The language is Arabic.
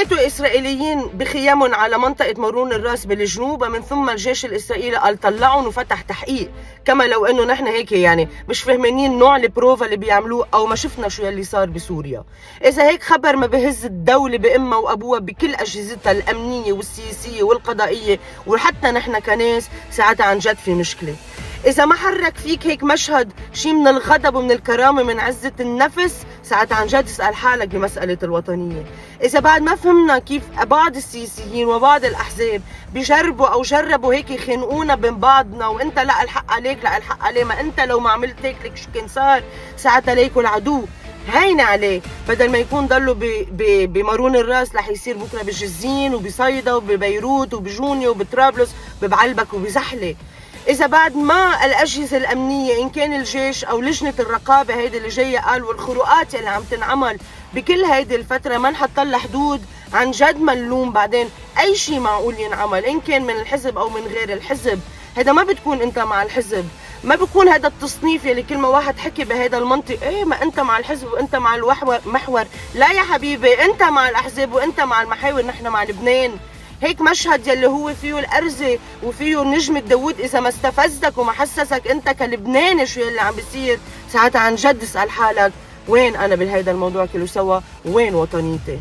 باتوا الإسرائيليين بخيامهم على منطقة مارون الراس بالجنوب، ومن ثم الجيش الإسرائيلي قال طلعهم وفتح تحقيق، كما لو إنه نحن هيك يعني مش فهمانين نوع البروفا اللي بيعملوه أو ما شفنا شو يلي صار بسوريا. إذا هيك خبر ما بهز الدولة بأمها وأبوها بكل أجهزتها الأمنية والسياسية والقضائية وحتى نحن كناس، ساعتها عن جد في مشكلة. إذا ما حرك فيك هيك مشهد شي من الغضب ومن الكرامة من عزة النفس، ساعتها عن جد اسأل حالك بمسألة الوطنية. إذا بعد ما فهمنا كيف بعض السياسيين وبعض الأحزاب بيجربوا أو جربوا هيك يخنقونا بين بعضنا، وأنت لا الحق عليك لا الحق عليه، ما أنت لو ما عملت هيك لك شو كان صار، ساعتها ليكوا العدو هين عليه. بدل ما يكون ضلوا بمارون الراس، رح يصير بكره بجزين وبصيدا وببيروت وبجونيا وبطرابلس وببعلبك وبزحله. إذا بعد ما الأجهزة الأمنية إن كان الجيش أو لجنة الرقابة هيدي اللي جاية قال والخروقات اللي عم تنعمل بكل هيدي الفترة ما نحط لها حدود، عن جد ما نلوم بعدين أي شيء معقول ينعمل إن كان من الحزب أو من غير الحزب. هذا ما بتكون أنت مع الحزب، ما بكون هذا التصنيف يلي كل ما واحد حكي بهذا المنطق إيه ما أنت مع الحزب وأنت مع المحور. لا يا حبيبي، أنت مع الأحزاب وأنت مع المحاور، نحن مع لبنان. هيك مشهد يلي هو فيه الأرزة وفيه نجمة داوود إذا ما استفزك وما حسسك أنت كلبناني شو يلي عم بيصير، ساعتها عن جد اسأل حالك وين أنا بهيدا الموضوع كله سوا، وين وطنيتي؟